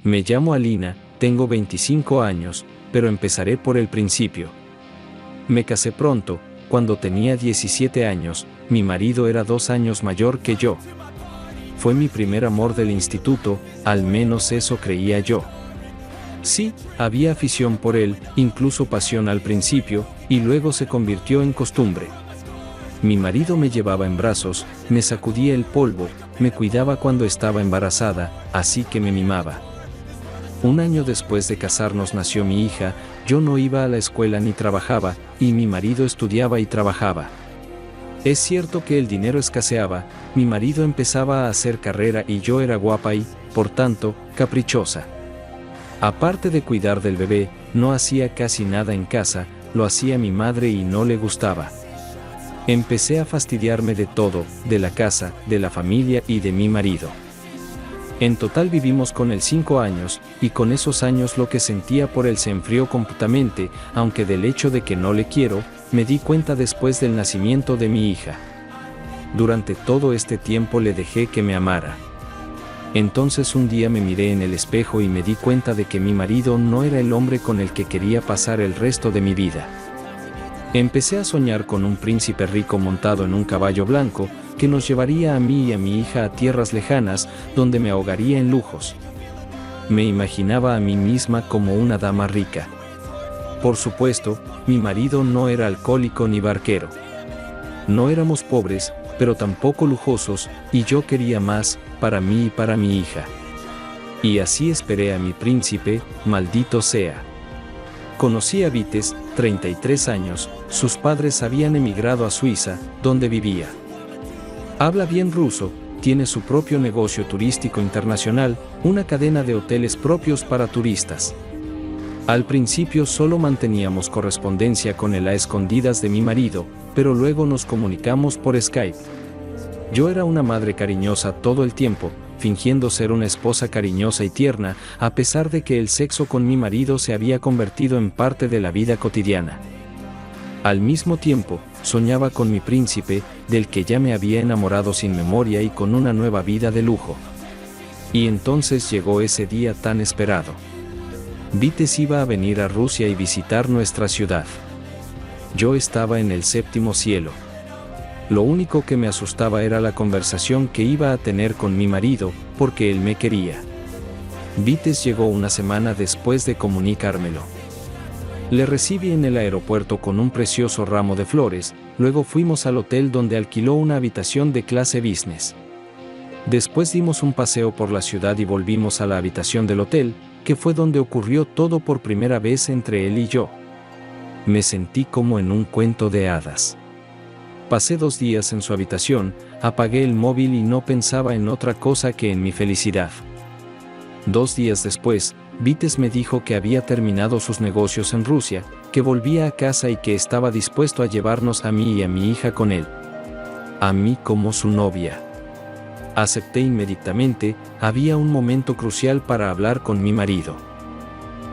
Me llamo Alina, tengo 25 años, pero empezaré por el principio. Me casé pronto, cuando tenía 17 años, mi marido era 2 años mayor que yo. Fue mi primer amor del instituto, al menos eso creía yo. Sí, había afición por él, incluso pasión al principio, y luego se convirtió en costumbre. Mi marido me llevaba en brazos, me sacudía el polvo, me cuidaba cuando estaba embarazada, así que me mimaba. Un año después de casarnos nació mi hija, yo no iba a la escuela ni trabajaba, y mi marido estudiaba y trabajaba. Es cierto que el dinero escaseaba, mi marido empezaba a hacer carrera y yo era guapa y, por tanto, caprichosa. Aparte de cuidar del bebé, no hacía casi nada en casa, lo hacía mi madre y no le gustaba. Empecé a fastidiarme de todo, de la casa, de la familia y de mi marido. En total vivimos con él 5 años, y con esos años lo que sentía por él se enfrió completamente, aunque del hecho de que no le quiero, me di cuenta después del nacimiento de mi hija. Durante todo este tiempo le dejé que me amara. Entonces un día me miré en el espejo y me di cuenta de que mi marido no era el hombre con el que quería pasar el resto de mi vida. Empecé a soñar con un príncipe rico montado en un caballo blanco, que nos llevaría a mí y a mi hija a tierras lejanas, donde me ahogaría en lujos. Me imaginaba a mí misma como una dama rica. Por supuesto, mi marido no era alcohólico ni barquero. No éramos pobres, pero tampoco lujosos, y yo quería más, para mí y para mi hija. Y así esperé a mi príncipe, maldito sea. Conocí a Vites, 33 años, sus padres habían emigrado a Suiza, donde vivía. Habla bien ruso, tiene su propio negocio turístico internacional, una cadena de hoteles propios para turistas. Al principio solo manteníamos correspondencia con él a escondidas de mi marido, pero luego nos comunicamos por Skype. Yo era una madre cariñosa todo el tiempo, fingiendo ser una esposa cariñosa y tierna, a pesar de que el sexo con mi marido se había convertido en parte de la vida cotidiana. Al mismo tiempo, soñaba con mi príncipe, del que ya me había enamorado sin memoria y con una nueva vida de lujo. Y entonces llegó ese día tan esperado. Vites iba a venir a Rusia y visitar nuestra ciudad. Yo estaba en el 7º cielo. Lo único que me asustaba era la conversación que iba a tener con mi marido, porque él me quería. Vites llegó una semana después de comunicármelo. Le recibí en el aeropuerto con un precioso ramo de flores, luego fuimos al hotel donde alquiló una habitación de clase business. Después dimos un paseo por la ciudad y volvimos a la habitación del hotel, que fue donde ocurrió todo por primera vez entre él y yo. Me sentí como en un cuento de hadas. Pasé 2 días en su habitación, apagué el móvil y no pensaba en otra cosa que en mi felicidad. 2 días después, Vites me dijo que había terminado sus negocios en Rusia, que volvía a casa y que estaba dispuesto a llevarnos a mí y a mi hija con él. A mí como su novia. Acepté inmediatamente, había un momento crucial para hablar con mi marido.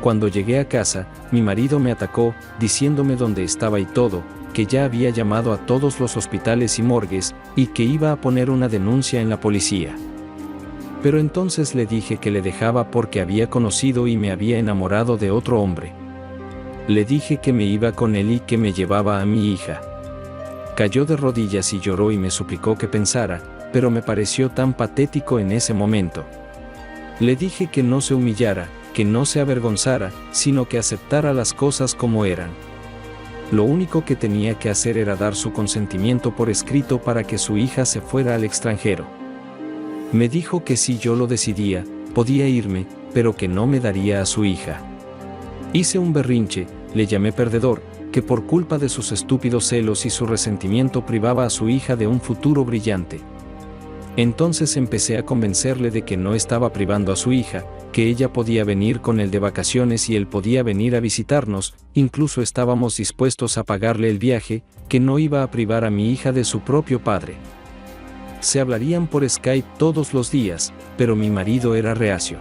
Cuando llegué a casa, mi marido me atacó, diciéndome dónde estaba y todo, que ya había llamado a todos los hospitales y morgues, y que iba a poner una denuncia en la policía. Pero entonces le dije que le dejaba porque había conocido y me había enamorado de otro hombre. Le dije que me iba con él y que me llevaba a mi hija. Cayó de rodillas y lloró y me suplicó que pensara, pero me pareció tan patético en ese momento. Le dije que no se humillara, que no se avergonzara, sino que aceptara las cosas como eran. Lo único que tenía que hacer era dar su consentimiento por escrito para que su hija se fuera al extranjero. Me dijo que si yo lo decidía, podía irme, pero que no me daría a su hija. Hice un berrinche, le llamé perdedor, que por culpa de sus estúpidos celos y su resentimiento privaba a su hija de un futuro brillante. Entonces empecé a convencerle de que no estaba privando a su hija, que ella podía venir con él de vacaciones y él podía venir a visitarnos, incluso estábamos dispuestos a pagarle el viaje, que no iba a privar a mi hija de su propio padre. Se hablarían por Skype todos los días, pero mi marido era reacio.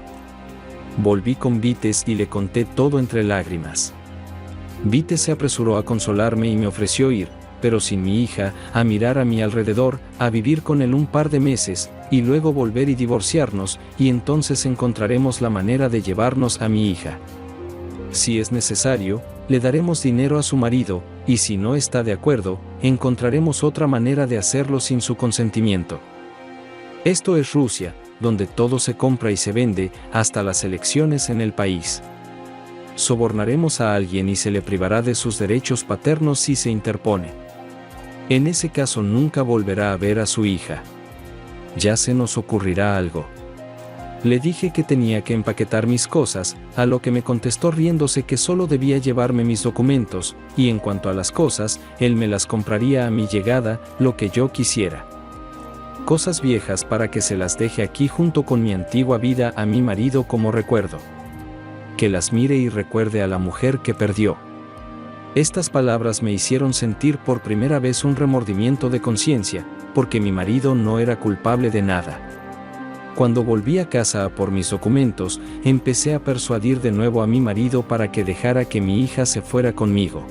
Volví con Vites y le conté todo entre lágrimas. Vites se apresuró a consolarme y me ofreció ir, pero sin mi hija, a mirar a mi alrededor, a vivir con él un par de meses, y luego volver y divorciarnos, y entonces encontraremos la manera de llevarnos a mi hija. Si es necesario, le daremos dinero a su marido, y si no está de acuerdo, encontraremos otra manera de hacerlo sin su consentimiento. Esto es Rusia, donde todo se compra y se vende, hasta las elecciones en el país. Sobornaremos a alguien y se le privará de sus derechos paternos si se interpone. En ese caso nunca volverá a ver a su hija. Ya se nos ocurrirá algo. Le dije que tenía que empaquetar mis cosas, a lo que me contestó riéndose que solo debía llevarme mis documentos, y en cuanto a las cosas, él me las compraría a mi llegada, lo que yo quisiera. Cosas viejas para que se las deje aquí junto con mi antigua vida a mi marido como recuerdo. Que las mire y recuerde a la mujer que perdió. Estas palabras me hicieron sentir por primera vez un remordimiento de conciencia, porque mi marido no era culpable de nada. Cuando volví a casa a por mis documentos, empecé a persuadir de nuevo a mi marido para que dejara que mi hija se fuera conmigo.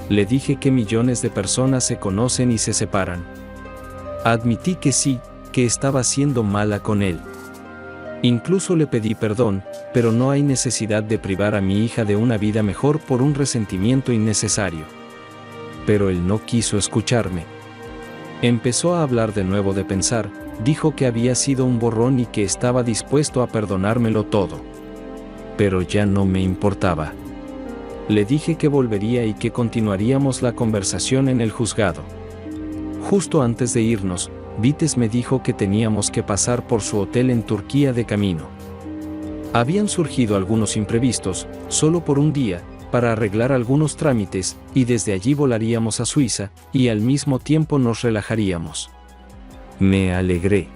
Le dije que millones de personas se conocen y se separan. Admití que sí, que estaba siendo mala con él. Incluso le pedí perdón, pero no hay necesidad de privar a mi hija de una vida mejor por un resentimiento innecesario. Pero él no quiso escucharme. Empezó a hablar de nuevo de pensar, dijo que había sido un borrón y que estaba dispuesto a perdonármelo todo. Pero ya no me importaba. Le dije que volvería y que continuaríamos la conversación en el juzgado. Justo antes de irnos, Vites me dijo que teníamos que pasar por su hotel en Turquía de camino. Habían surgido algunos imprevistos, solo por un día, para arreglar algunos trámites, y desde allí volaríamos a Suiza, y al mismo tiempo nos relajaríamos. Me alegré.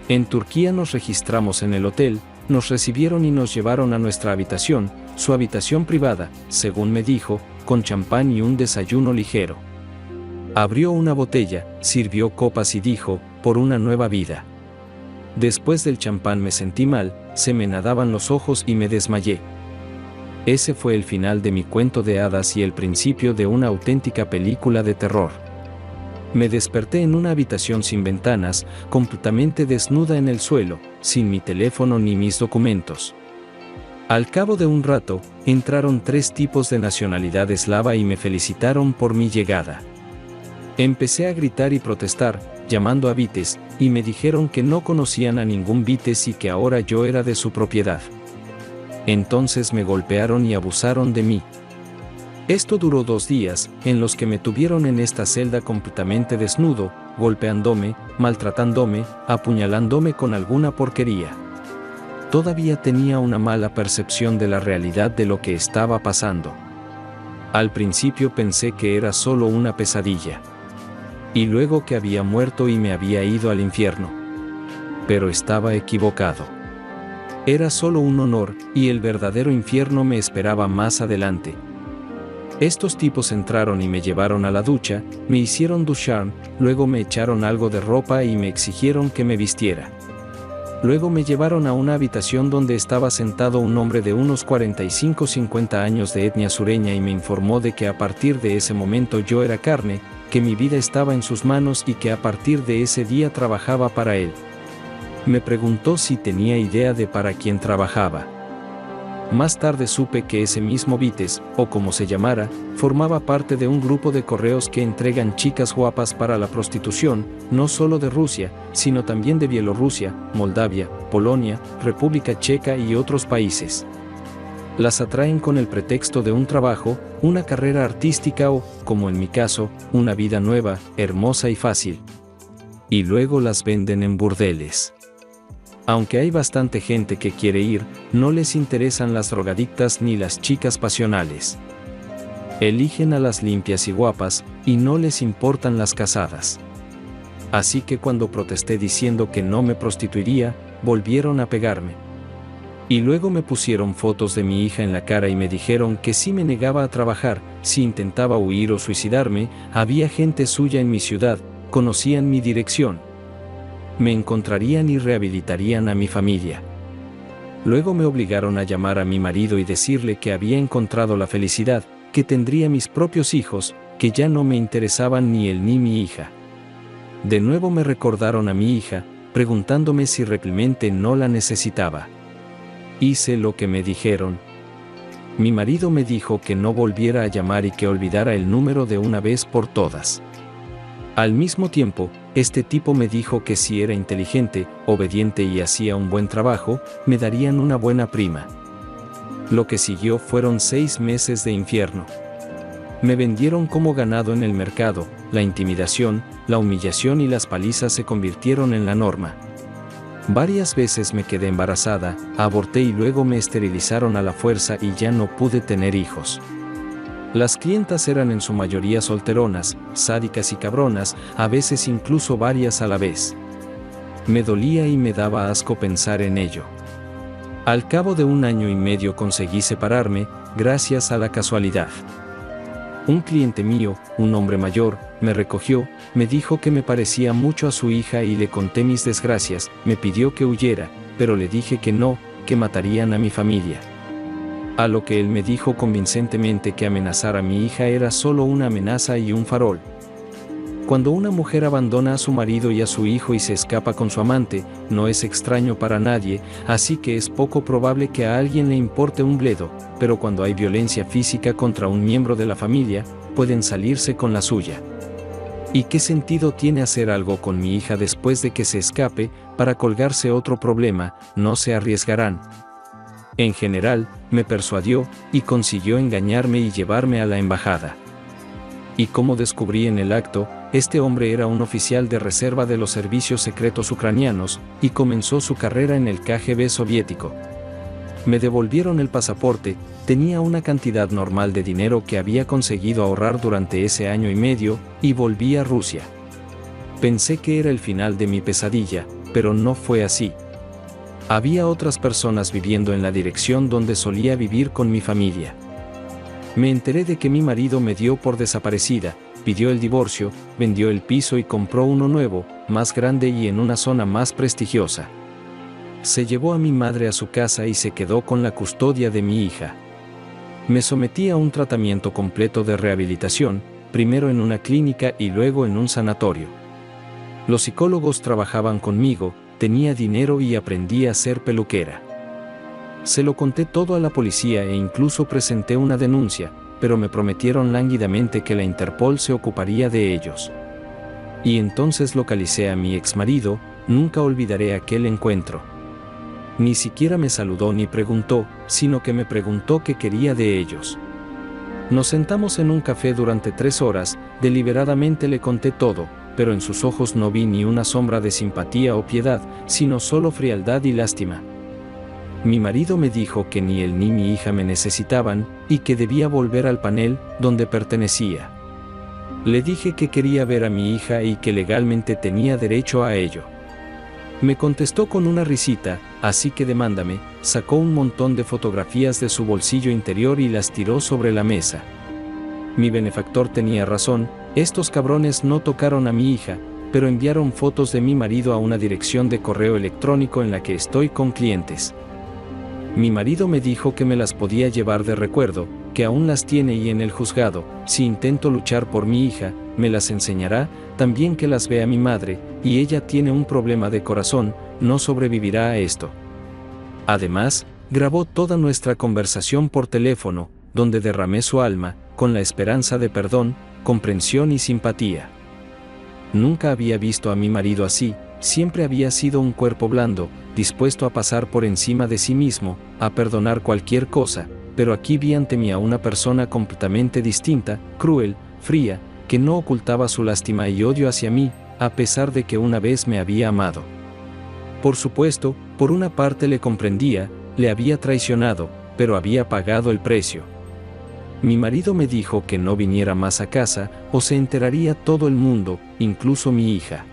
En Turquía nos registramos en el hotel, nos recibieron y nos llevaron a nuestra habitación, su habitación privada, según me dijo, con champán y un desayuno ligero. Abrió una botella, sirvió copas y dijo, por una nueva vida. Después del champán me sentí mal, se me nadaban los ojos y me desmayé. Ese fue el final de mi cuento de hadas y el principio de una auténtica película de terror. Me desperté en una habitación sin ventanas, completamente desnuda en el suelo, sin mi teléfono ni mis documentos. Al cabo de un rato, entraron 3 tipos de nacionalidad eslava y me felicitaron por mi llegada. Empecé a gritar y protestar, llamando a Vites, y me dijeron que no conocían a ningún Vites y que ahora yo era de su propiedad. Entonces me golpearon y abusaron de mí. Esto duró 2 días, en los que me tuvieron en esta celda completamente desnudo, golpeándome, maltratándome, apuñalándome con alguna porquería. Todavía tenía una mala percepción de la realidad de lo que estaba pasando. Al principio pensé que era solo una pesadilla. Y luego que había muerto y me había ido al infierno. Pero estaba equivocado. Era solo un honor, y el verdadero infierno me esperaba más adelante. Estos tipos entraron y me llevaron a la ducha, me hicieron duchar, luego me echaron algo de ropa y me exigieron que me vistiera. Luego me llevaron a una habitación donde estaba sentado un hombre de unos 45-50 años de etnia sureña y me informó de que a partir de ese momento yo era carne, que mi vida estaba en sus manos y que a partir de ese día trabajaba para él. Me preguntó si tenía idea de para quién trabajaba. Más tarde supe que ese mismo Vites, o como se llamara, formaba parte de un grupo de correos que entregan chicas guapas para la prostitución, no solo de Rusia, sino también de Bielorrusia, Moldavia, Polonia, República Checa y otros países. Las atraen con el pretexto de un trabajo, una carrera artística o, como en mi caso, una vida nueva, hermosa y fácil. Y luego las venden en burdeles. Aunque hay bastante gente que quiere ir, no les interesan las drogadictas ni las chicas pasionales. Eligen a las limpias y guapas, y no les importan las casadas. Así que cuando protesté diciendo que no me prostituiría, volvieron a pegarme. Y luego me pusieron fotos de mi hija en la cara y me dijeron que si me negaba a trabajar, si intentaba huir o suicidarme, había gente suya en mi ciudad, conocían mi dirección. Me encontrarían y rehabilitarían a mi familia. Luego me obligaron a llamar a mi marido y decirle que había encontrado la felicidad, que tendría mis propios hijos, que ya no me interesaban ni él ni mi hija. De nuevo me recordaron a mi hija, preguntándome si realmente no la necesitaba. Hice lo que me dijeron. Mi marido me dijo que no volviera a llamar y que olvidara el número de una vez por todas. Al mismo tiempo, este tipo me dijo que si era inteligente, obediente y hacía un buen trabajo, me darían una buena prima. Lo que siguió fueron 6 meses de infierno. Me vendieron como ganado en el mercado, la intimidación, la humillación y las palizas se convirtieron en la norma. Varias veces me quedé embarazada, aborté y luego me esterilizaron a la fuerza y ya no pude tener hijos. Las clientas eran en su mayoría solteronas, sádicas y cabronas, a veces incluso varias a la vez. Me dolía y me daba asco pensar en ello. Al cabo de 1 año y medio conseguí separarme, gracias a la casualidad. Un cliente mío, un hombre mayor, me recogió, me dijo que me parecía mucho a su hija y le conté mis desgracias, me pidió que huyera, pero le dije que no, que matarían a mi familia. A lo que él me dijo convincentemente que amenazar a mi hija era solo una amenaza y un farol. Cuando una mujer abandona a su marido y a su hijo y se escapa con su amante, no es extraño para nadie, así que es poco probable que a alguien le importe un bledo, pero cuando hay violencia física contra un miembro de la familia, pueden salirse con la suya. ¿Y qué sentido tiene hacer algo con mi hija después de que se escape, para colgarse otro problema? No se arriesgarán. En general, me persuadió, y consiguió engañarme y llevarme a la embajada. Y como descubrí en el acto, este hombre era un oficial de reserva de los servicios secretos ucranianos, y comenzó su carrera en el KGB soviético. Me devolvieron el pasaporte, tenía una cantidad normal de dinero que había conseguido ahorrar durante ese año y medio, y volví a Rusia. Pensé que era el final de mi pesadilla, pero no fue así. Había otras personas viviendo en la dirección donde solía vivir con mi familia. Me enteré de que mi marido me dio por desaparecida, pidió el divorcio, vendió el piso y compró uno nuevo, más grande y en una zona más prestigiosa. Se llevó a mi madre a su casa y se quedó con la custodia de mi hija. Me sometí a un tratamiento completo de rehabilitación, primero en una clínica y luego en un sanatorio. Los psicólogos trabajaban conmigo, tenía dinero y aprendí a ser peluquera. Se lo conté todo a la policía e incluso presenté una denuncia, pero me prometieron lánguidamente que la Interpol se ocuparía de ellos. Y entonces localicé a mi exmarido, nunca olvidaré aquel encuentro. Ni siquiera me saludó ni preguntó, sino que me preguntó qué quería de ellos. Nos sentamos en un café durante 3 horas, deliberadamente le conté todo, pero en sus ojos no vi ni una sombra de simpatía o piedad, sino solo frialdad y lástima. Mi marido me dijo que ni él ni mi hija me necesitaban, y que debía volver al panel, donde pertenecía. Le dije que quería ver a mi hija y que legalmente tenía derecho a ello. Me contestó con una risita, así que demándame, sacó un montón de fotografías de su bolsillo interior y las tiró sobre la mesa. Mi benefactor tenía razón, estos cabrones no tocaron a mi hija, pero enviaron fotos de mi marido a una dirección de correo electrónico en la que estoy con clientes. Mi marido me dijo que me las podía llevar de recuerdo, que aún las tiene y en el juzgado, si intento luchar por mi hija, me las enseñará, también que las vea mi madre, y ella tiene un problema de corazón, no sobrevivirá a esto. Además, grabó toda nuestra conversación por teléfono, donde derramé su alma, con la esperanza de perdón, comprensión y simpatía. Nunca había visto a mi marido así, siempre había sido un cuerpo blando, dispuesto a pasar por encima de sí mismo, a perdonar cualquier cosa, pero aquí vi ante mí a una persona completamente distinta, cruel, fría, que no ocultaba su lástima y odio hacia mí, a pesar de que una vez me había amado. Por supuesto, por una parte le comprendía, le había traicionado, pero había pagado el precio. Mi marido me dijo que no viniera más a casa, o se enteraría todo el mundo, incluso mi hija.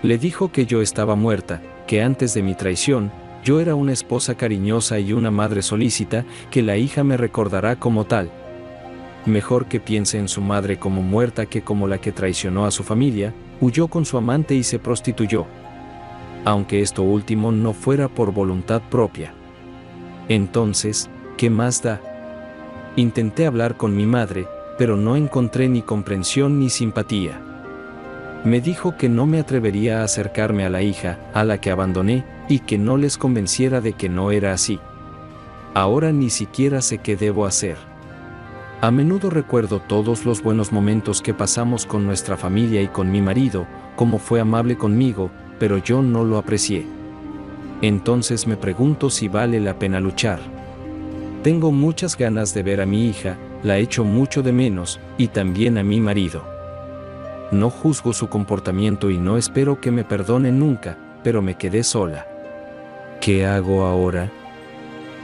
Le dijo que yo estaba muerta, que antes de mi traición, yo era una esposa cariñosa y una madre solícita, que la hija me recordará como tal. Mejor que piense en su madre como muerta que como la que traicionó a su familia, huyó con su amante y se prostituyó. Aunque esto último no fuera por voluntad propia. Entonces, ¿qué más da? Intenté hablar con mi madre, pero no encontré ni comprensión ni simpatía. Me dijo que no me atrevería a acercarme a la hija, a la que abandoné, y que no les convenciera de que no era así. Ahora ni siquiera sé qué debo hacer. A menudo recuerdo todos los buenos momentos que pasamos con nuestra familia y con mi marido, cómo fue amable conmigo, pero yo no lo aprecié. Entonces me pregunto si vale la pena luchar. Tengo muchas ganas de ver a mi hija, la echo mucho de menos, y también a mi marido. No juzgo su comportamiento y no espero que me perdone nunca, pero me quedé sola. ¿Qué hago ahora?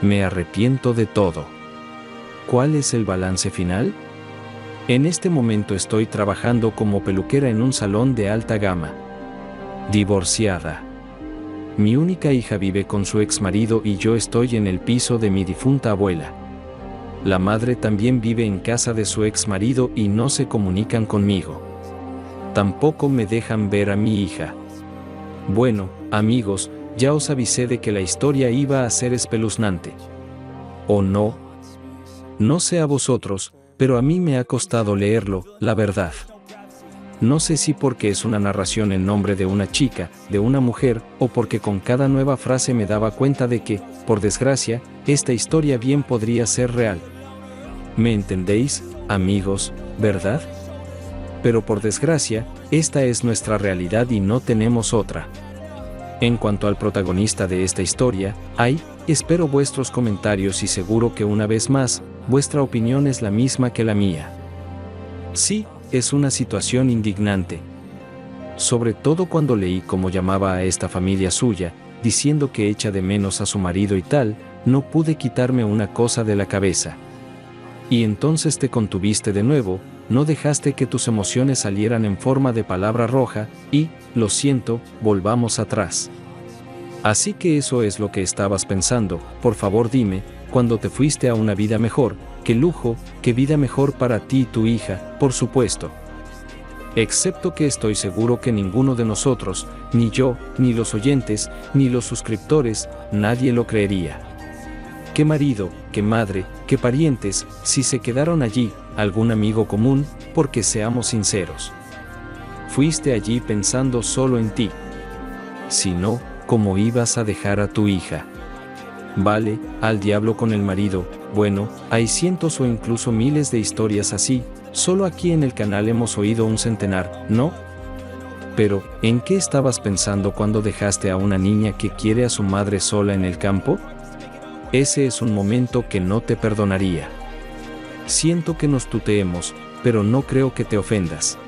Me arrepiento de todo. ¿Cuál es el balance final? En este momento estoy trabajando como peluquera en un salón de alta gama. Divorciada. Mi única hija vive con su exmarido y yo estoy en el piso de mi difunta abuela. La madre también vive en casa de su exmarido y no se comunican conmigo. Tampoco me dejan ver a mi hija. Bueno, amigos, ya os avisé de que la historia iba a ser espeluznante. ¿O no? No sé a vosotros, pero a mí me ha costado leerlo, la verdad. No sé si porque es una narración en nombre de una chica, de una mujer, o porque con cada nueva frase me daba cuenta de que, por desgracia, esta historia bien podría ser real. ¿Me entendéis, amigos, verdad? Pero por desgracia, esta es nuestra realidad y no tenemos otra. En cuanto al protagonista de esta historia, espero vuestros comentarios y seguro que una vez más, vuestra opinión es la misma que la mía. Sí, es una situación indignante. Sobre todo cuando leí cómo llamaba a esta familia suya, diciendo que echa de menos a su marido y tal, no pude quitarme una cosa de la cabeza. Y entonces te contuviste de nuevo, no dejaste que tus emociones salieran en forma de palabra roja, y, lo siento, volvamos atrás. Así que eso es lo que estabas pensando, por favor dime, cuando te fuiste a una vida mejor, qué lujo, qué vida mejor para ti y tu hija, por supuesto. Excepto que estoy seguro que ninguno de nosotros, ni yo, ni los oyentes, ni los suscriptores, nadie lo creería. ¿Qué marido, qué madre, qué parientes, si se quedaron allí, algún amigo común, porque seamos sinceros? Fuiste allí pensando solo en ti. Si no, ¿cómo ibas a dejar a tu hija? Vale, al diablo con el marido. Bueno, hay cientos o incluso miles de historias así, solo aquí en el canal hemos oído un centenar, ¿no? Pero, ¿en qué estabas pensando cuando dejaste a una niña que quiere a su madre sola en el campo? Ese es un momento que no te perdonaría. Siento que nos tuteemos, pero no creo que te ofendas.